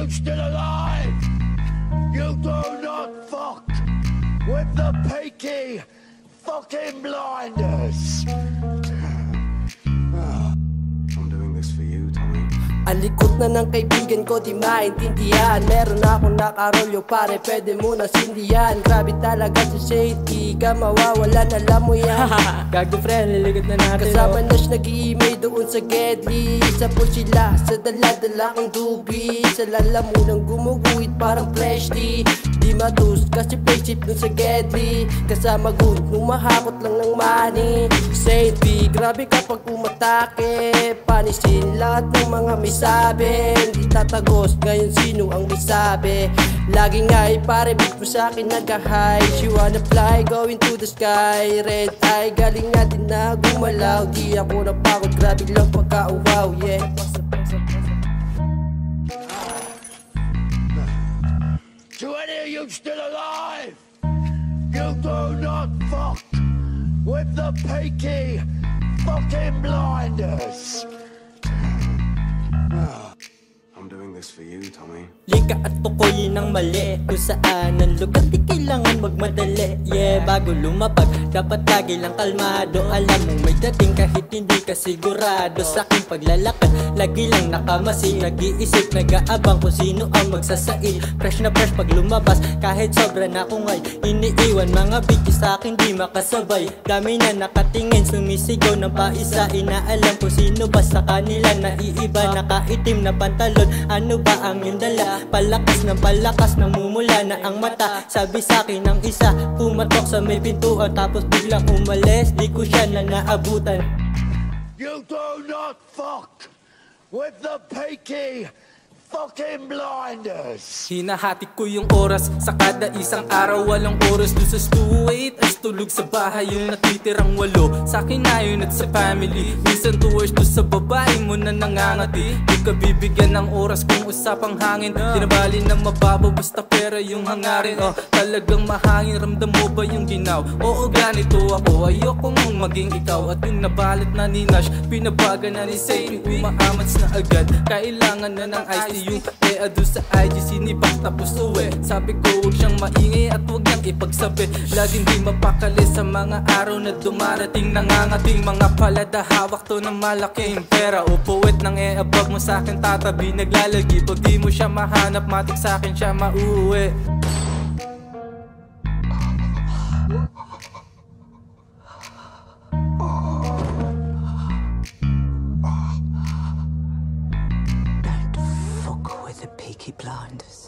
you still alive? You do not fuck with the Peaky fucking Blinders. I'm doing this for you, Tommy. Ang likot na ng kaibigan ko di maintindihan. Meron akong nakarolyo pare, pwede mo na sindihan. Grabe talaga si Shade, di ka mawawalan, alam mo yan. Gago friend, liligot na natin. Kasama na siya nag-i-email doon sa Gedli. Isa po sila sa dala-dala kong dubi. Sa lalamunang gumuguhit parang fleshly. Di matus kasi playship dun sa Gedli. Kasama good nung mahakot lang ng money. Shade, grabe kapag umatake. Panisin lahat ng mga may sabi. Hindi tatagos, ngayon sino ang may sabi? Lagi nga pare beat mo sa'kin nag-high. She wanna fly, going to the sky. Red eye, galing nga din na gumalaw. Di ako napagod, grabe lang pagka-uwaw, yeah. To any of you still alive, you do not fuck with the Peaky fucking Blinders. I'm doing this for you, Tommy. Lika at tukoy ng mali. Kung saan ang lugar di kailangan magmadali. Yeah, bago lumapag dapat lagi lang kalmado. Alam mo may dating kahit hindi ka sigurado. Sa aking paglalakad lagi lang nakamasin. Nag-iisip, nag-aabang kung sino ang magsasail. Fresh na fresh pag lumabas kahit sobra na kungay. Iniiwan mga bitches sa akin di makasabay. Dami na nakatingin, sumisigaw ng paisa. Inaalam kung sino ba sa kanila naiiba. Nakaitim na pantalon, ano ba ang yung dala? Palakas ng palakas, namumula na ang mata. Sabi sa'kin ng isa, pumatok sa may pintuan. Tapos biglang umalis, di ko siya na naabutan. You do not fuck with the Peaky fucking Blinders. Hinahati ko yung oras sa kada isang araw. Walang oras doon sa stuwait as tulog sa bahay yung natitirang 8. Sa akin na yun at sa family. Minsan 2 hours doon sa babae mo na nangangati. Di ka bibigyan ng oras kung usapang hangin. Tinabali na mababaw basta pera yung hangarin. Talagang mahangin, ramdam mo ba yung ginaw? Oo ganito ako, ayokong maging ikaw. At yung nabalat na ni Nash, pinabaga na ni Say. Umaamats na agad, kailangan na ng ICU. Kaya doon sa IG sinibak tapos uwi. Sabi ko huwag siyang maingay at huwag niyang ipagsabi. Laging di mapakali sa mga araw na dumarating. Nangangating mga palada, hawak to ng malaking pera. Upuwit ng above mo sa akin tatabi. Naglalagi pag di mo siya mahanap, matik sa akin siya mauwi. Peaky Blinders.